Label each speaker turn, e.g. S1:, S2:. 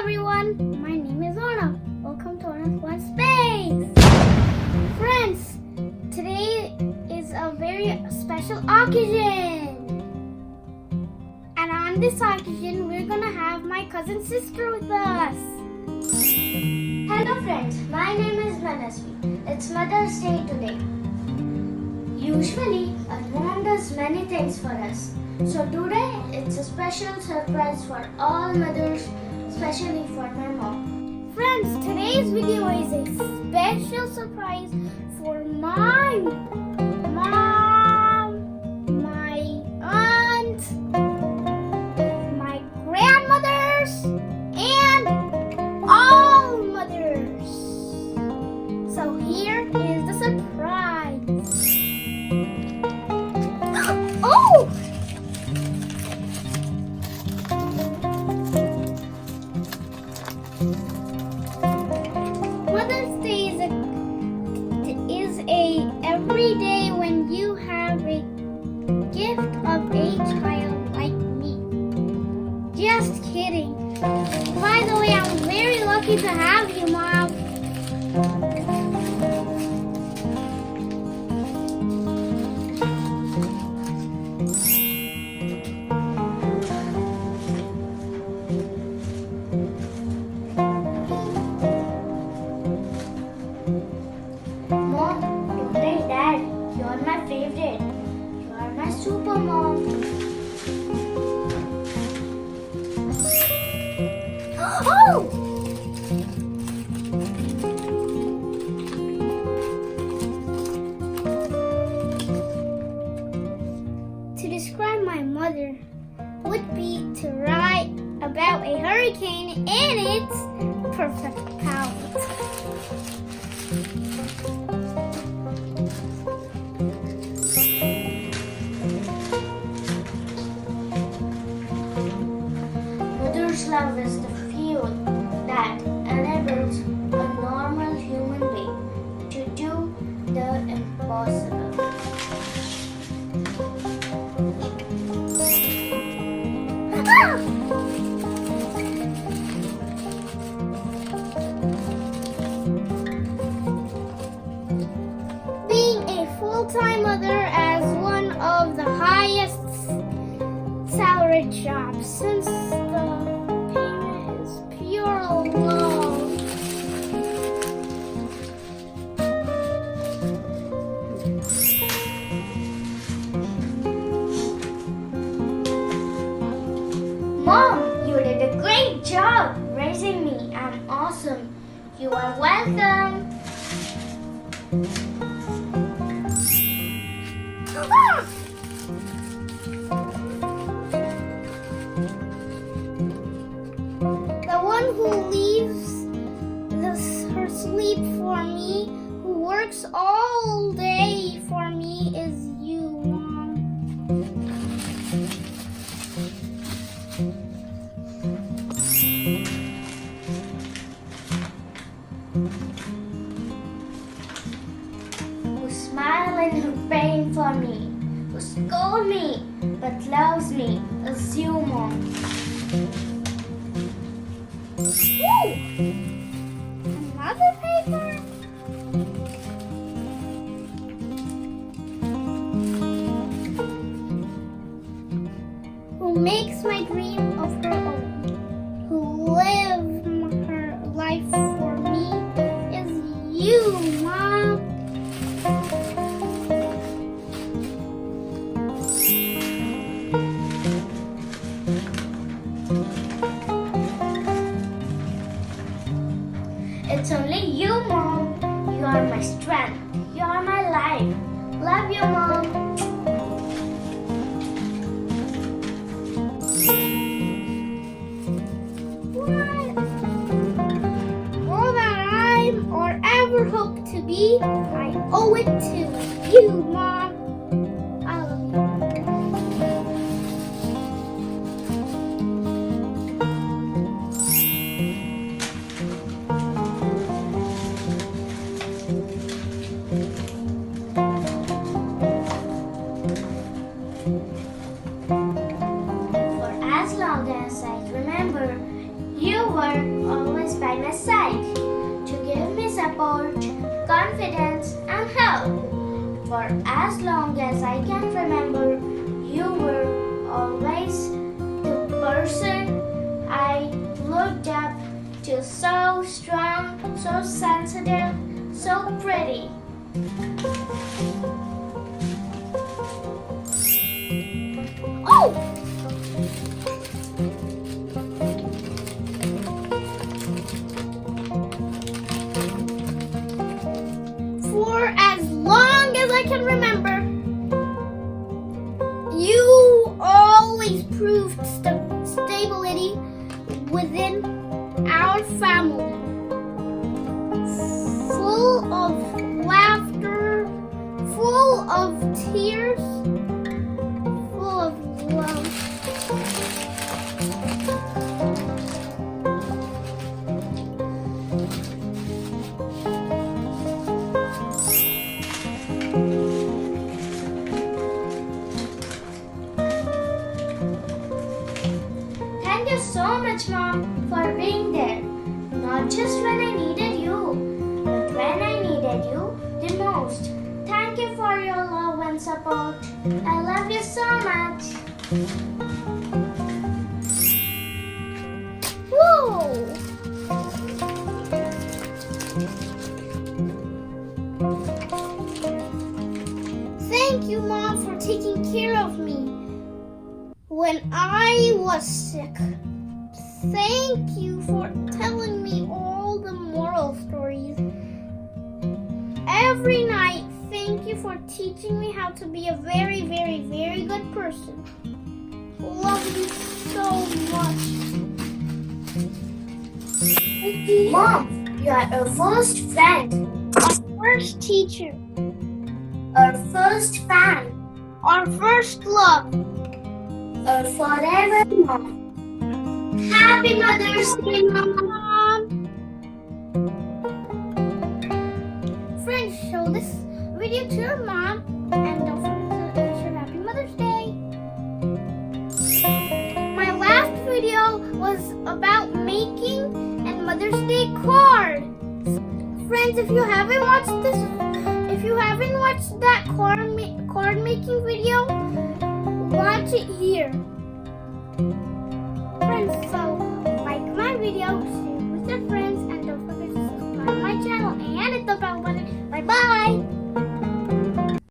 S1: everyone, my name is Anna. Welcome to Anna's One Space. Friends, today is a very special occasion. And on this occasion, we're gonna have my cousin sister with us.
S2: Hello friends, my name is Manasvi. It's Mother's Day today. Usually, our mom does many things for us. So today, it's a special surprise for all mothers, especially for my mom.
S1: Friends, today's video is a special surprise for my mom, my aunt, my grandmothers, and all mothers. So here is the surprise. Oh! Mother's Day is a every day when you have a gift of a child like me. Just kidding. By the way, I'm very lucky to have you, Mom.
S2: Mom, today Dad, you're my favorite. You are my super mom.
S1: Oh! To describe my mother would be to write about a hurricane and its perfect palette.
S2: Mother's love is the fuel that enables a normal human being to do the impossible.
S1: Being a full-time mother as one of the highest salaried jobs since the payment is pure love.
S2: Mom, you did a great job raising me. I'm awesome. You are welcome.
S1: The one who leaves her sleep for me, who works all day for me, is you, Mom.
S2: Who smile in her pain for me, who scold me but loves me, is you, Mom.
S1: Woo! Another paper? Who makes my dream of her own, who lives her life for me, is you, Mom.
S2: It's only you, Mom. You are my strength. You are my life. Love you, Mom.
S1: What? All that I'm or ever hope to be, I owe it to you, Mom. I love you.
S2: For as long as I remember, you were always by my side to give me support, confidence, and help. For as long as I can remember, you were always the person I looked up to, so strong, so sensitive, so pretty.
S1: Oh! For as long as I can remember, you always proved stability within our family. Full of laughter, full of tears, full of love.
S2: Thank you so much, Mom, for being there. Not just when I needed you, but when I needed you the most. Thank you for your love and support. I love you so much.
S1: Whoa! Thank you, Mom, for taking care of me when I was sick. Thank you for telling me all the moral stories every night. Thank you for teaching me how to be a very, very, very good person. Love you so much.
S2: Mom, you are our first friend,
S1: Our first teacher,
S2: our first fan,
S1: our first love.
S2: our forever mom. Happy Mother's Day, Mom.
S1: Friends, show this video to your mom and don't forget to wish her Happy Mother's Day. My last video was about making a Mother's Day card. Friends, if you haven't watched that card making video, watch it here. Friends, so like my video, share with your friends, and don't forget to subscribe to my channel and hit the bell button. Bye bye.